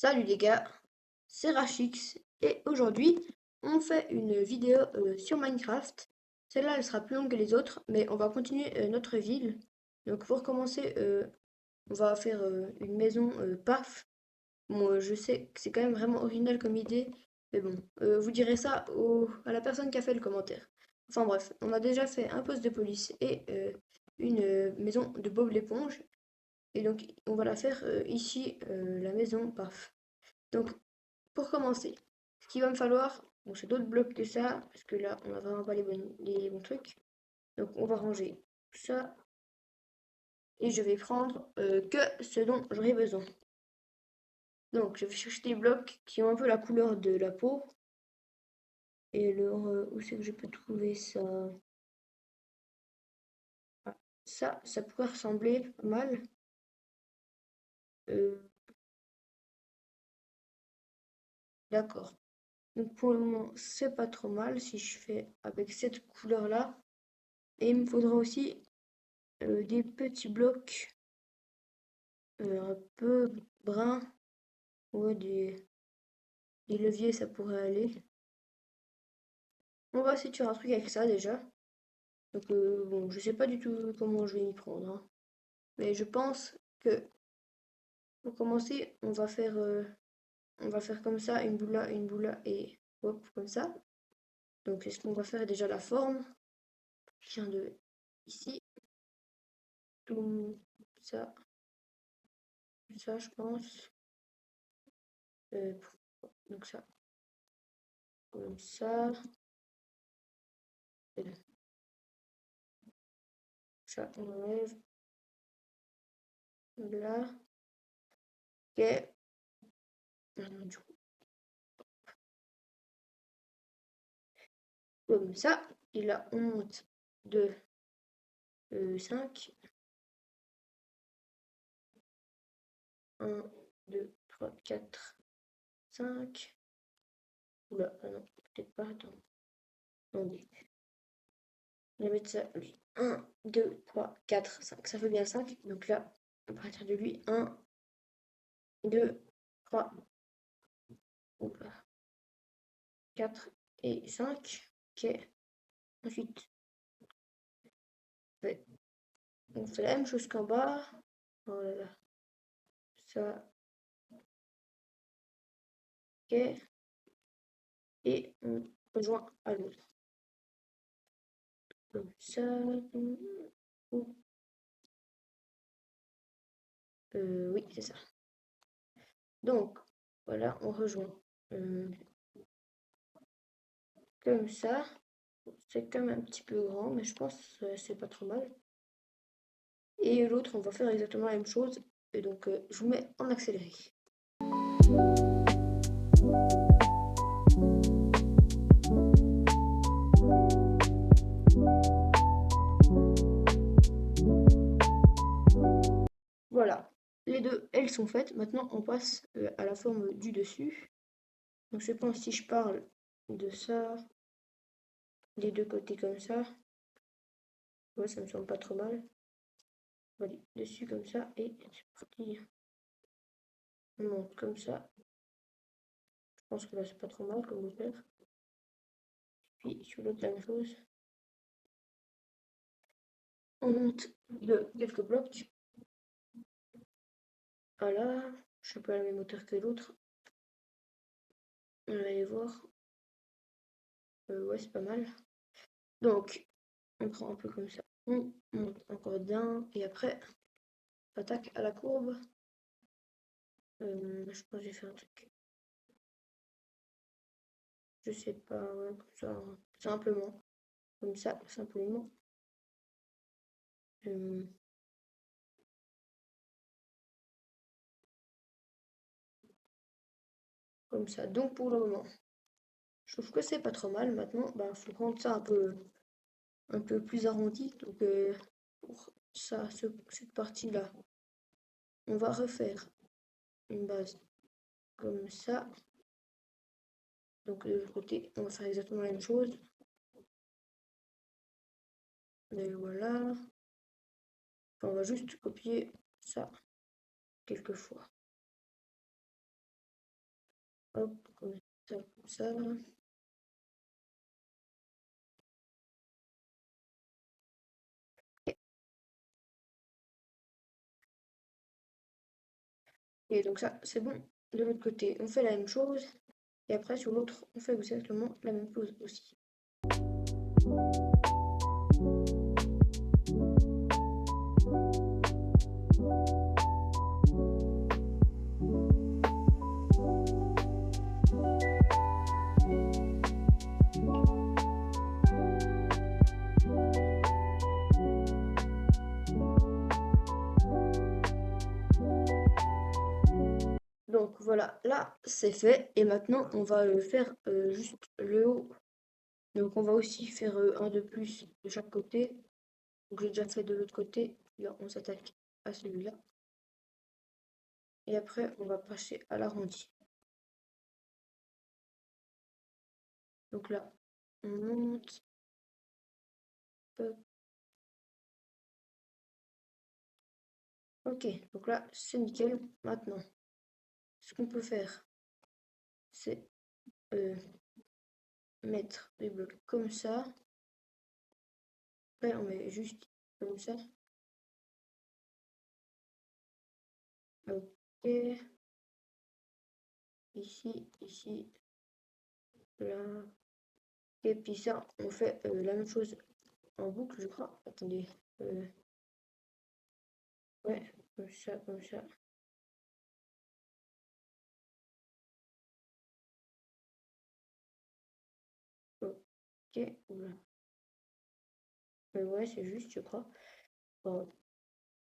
Salut les gars, c'est Rachix et aujourd'hui on fait une vidéo sur Minecraft. Celle-là elle sera plus longue que les autres mais on va continuer notre ville. Donc pour commencer on va faire une maison paf. Bon je sais que c'est quand même vraiment original comme idée mais bon vous direz ça à la personne qui a fait le commentaire. Enfin bref, on a déjà fait un poste de police et une maison de Bob l'éponge et donc on va la faire ici la maison paf. Donc pour commencer, ce qu'il va me falloir, bon, c'est d'autres blocs que ça, parce que là, on n'a vraiment pas les bons trucs. Donc, on va ranger ça, et je vais prendre que ce dont j'aurai besoin. Donc, je vais chercher des blocs qui ont un peu la couleur de la peau. Et alors, où c'est que je peux trouver ça? Ah, ça pourrait ressembler pas mal. Euh, d'accord. Donc, pour le moment, c'est pas trop mal si je fais avec cette couleur-là. Et il me faudra aussi des petits blocs un peu brun. Ouais, des leviers, ça pourrait aller. On va essayer de faire un truc avec ça déjà. Donc, bon, je sais pas du tout comment je vais m'y prendre, hein. Mais je pense que pour commencer, on va faire comme ça, une boule là, et hop, comme ça. Donc, est-ce qu'on va faire déjà la forme? Qui vient de ici. Tout ça, je pense. Euh, donc ça, comme ça. Et ça, on enlève là. Ok. Maintenant, du coup, comme ça. Et là, on monte de 5. 1, 2, 3, 4, 5. Oula, ah non, peut-être pas, attends. Attendez. On va mettre ça, lui. 1, 2, 3, 4, 5. Ça fait bien 5. Donc là, à partir de lui, 1, 2, 3, 4 et 5. Ok. Ensuite, on fait la même chose qu'en bas. Oh là là. Ça, ok. Et on rejoint à l'autre. Comme ça. Oui, c'est ça. Donc, voilà, on rejoint euh, comme ça. C'est quand même un petit peu grand, mais je pense que c'est pas trop mal. Et l'autre, on va faire exactement la même chose. Et donc, je vous mets en accéléré. Voilà, les deux, elles sont faites. Maintenant, on passe à la forme du dessus. Donc, je pense si je parle de ça, des deux côtés comme ça, ouais, ça me semble pas trop mal. Voilà, dessus comme ça, et c'est parti. On monte comme ça. Je pense que là, c'est pas trop mal comme hauteur. Puis sur l'autre, la même chose. On monte de quelques blocs. Voilà, je suis pas à la même hauteur que l'autre. On va aller voir. Ouais, c'est pas mal. Donc, on prend un peu comme ça. On monte encore d'un. Et après, on attaque à la courbe. Je pense que j'ai fait un truc. Je sais pas, ouais, comme ça, hein. Simplement. Comme ça, simplement. Euh, comme ça. Donc, pour le moment, je trouve que c'est pas trop mal. Maintenant, bah, faut rendre ça un peu plus arrondi. Donc, pour ça, cette partie-là, on va refaire une base comme ça. Donc de l'autre côté, on va faire exactement la même chose. Mais voilà. Enfin, on va juste copier ça quelques fois. Hop, comme ça, comme ça. Et donc ça, c'est bon. De l'autre côté, on fait la même chose. Et après, sur l'autre, on fait exactement la même chose aussi. Donc voilà, là, c'est fait. Et maintenant, on va faire juste le haut. Donc on va aussi faire un de plus de chaque côté. Donc j'ai déjà fait de l'autre côté. Là, on s'attaque à celui-là. Et après, on va passer à l'arrondi. Donc là, on monte. Hop. Ok, donc là, c'est nickel. Maintenant, ce qu'on peut faire, c'est euh, mettre les blocs comme ça. Après, on met juste comme ça. Ok. Ici, ici, là. Et puis ça, on fait la même chose en boucle, je crois. Attendez. Euh, ouais, comme ça, comme ça. Ok. Oula. Ouais, c'est juste, je crois. Bon,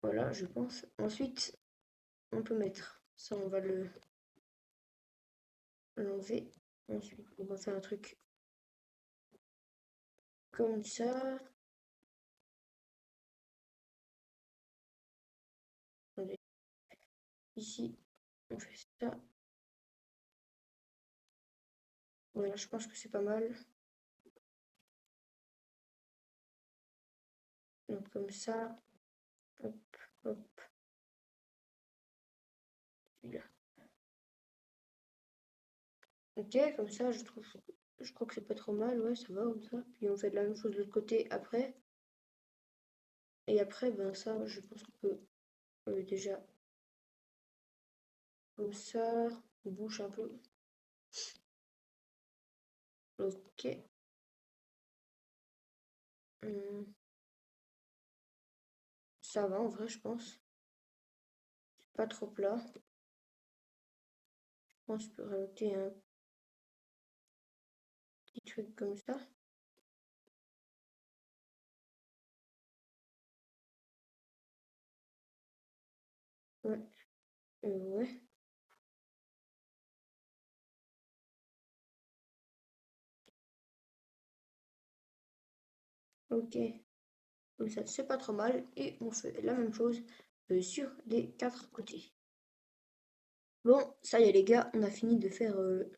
voilà, je pense. Ensuite, on peut mettre ça, on va le l'enlever. Ensuite, on va faire un truc comme ça. Attendez. Ici, on fait ça. Voilà, je pense que c'est pas mal. Donc comme ça. Hop, hop. Là. Ok, comme ça, je crois que c'est pas trop mal, ouais, ça va comme ça. Puis on fait de la même chose de l'autre côté après. Et après, ben ça, je pense qu'on peut déjà comme ça, on bouge un peu. Ok. Hum, ça va en vrai, je pense. C'est pas trop plat. Je pense que je peux rajouter un petit truc comme ça. Ouais. Ouais. Ok. Comme ça, c'est pas trop mal. Et on fait la même chose sur les quatre côtés. Bon, ça y est les gars, on a fini de faire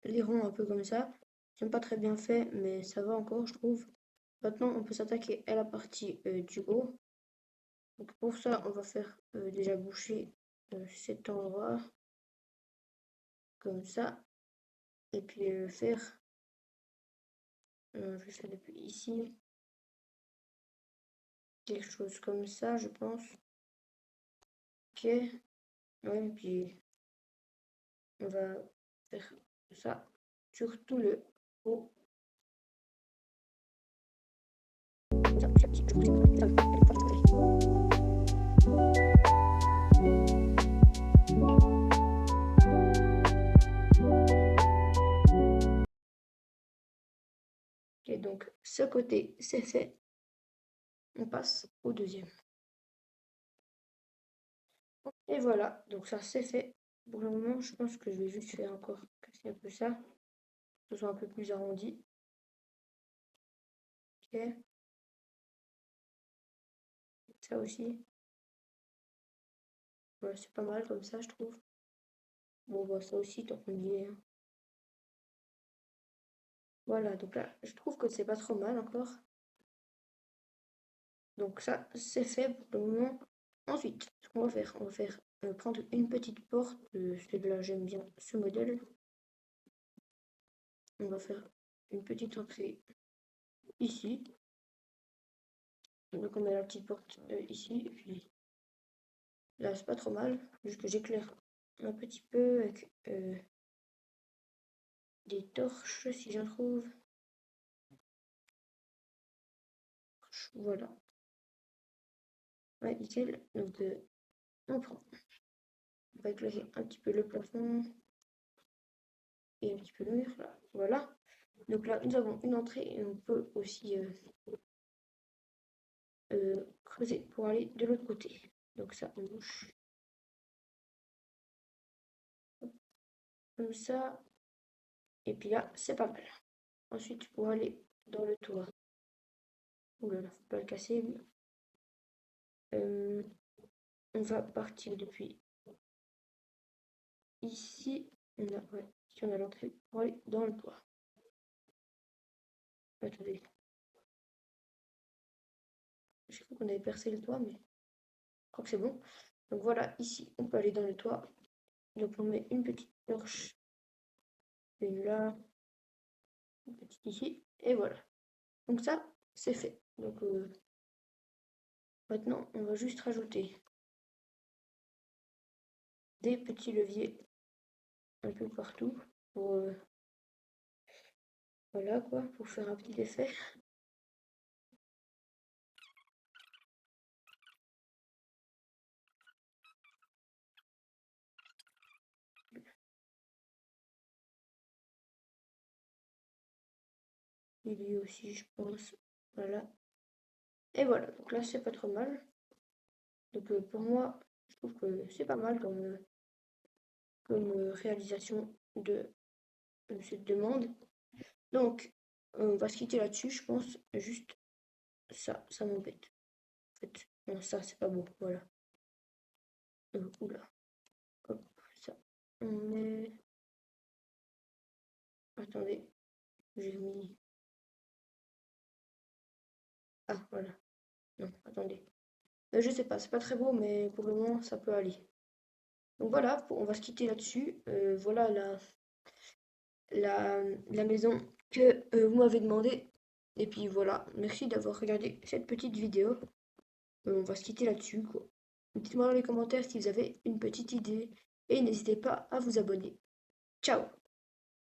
les ronds un peu comme ça. Ils sont pas très bien fait, mais ça va encore, je trouve. Maintenant, on peut s'attaquer à la partie du haut. Donc pour ça, on va faire déjà boucher cet endroit comme ça. Et puis faire, je vais faire depuis ici, quelque chose comme ça, je pense. Ok, ouais, et puis on va faire ça sur tout le haut. Ok, donc ce côté, c'est fait. On passe au deuxième. Et voilà, donc ça c'est fait. Pour le moment, je pense que je vais juste faire encore casser un peu ça, que ce soit un peu plus arrondi. Ok, ça aussi. Ouais, c'est pas mal comme ça, je trouve. Bon, bah ça aussi, tant qu'on y est, hein. Voilà, donc là, je trouve que c'est pas trop mal encore. Donc ça, c'est fait pour le moment. Ensuite, ce qu'on va faire, on va faire prendre une petite porte. Celle-là, j'aime bien ce modèle. on va faire une petite entrée ici. Donc on met la petite porte ici, et puis là c'est pas trop mal, juste que j'éclaire un petit peu avec des torches si j'en trouve. Voilà. Ouais, nickel. Donc on prend. On va éclairer un petit peu le plafond et un petit peu le mur là. Voilà. Donc là nous avons une entrée et on peut aussi creuser pour aller de l'autre côté. Donc ça on bouge comme ça. Et puis là c'est pas mal. Ensuite pour aller dans le toit. Ouh là là, faut pas le casser. On va partir depuis ici. Ici on a l'entrée pour aller dans le toit. Attendez. Je crois qu'on avait percé le toit, mais je crois que c'est bon. Donc voilà, ici on peut aller dans le toit. Donc on met une petite torche, une là, une petite ici, et voilà. Donc ça, c'est fait. Donc maintenant, on va juste rajouter des petits leviers un peu partout pour voilà quoi, pour faire un petit effet. Et lui aussi, je pense. Voilà. Et voilà, donc là, c'est pas trop mal. Donc pour moi, je trouve que c'est pas mal comme réalisation de cette demande. Donc, on va se quitter là-dessus, je pense. Juste ça m'embête. En fait, non, ça, c'est pas bon. Voilà. Oula. Hop, ça. On met. Attendez, j'ai mis. Ah, voilà. Non, attendez. Je sais pas, c'est pas très beau, mais pour le moment, ça peut aller. Donc voilà, on va se quitter là-dessus. Voilà la maison que vous m'avez demandé. Et puis voilà, merci d'avoir regardé cette petite vidéo. On va se quitter là-dessus, quoi. Dites-moi dans les commentaires si vous avez une petite idée et n'hésitez pas à vous abonner. Ciao!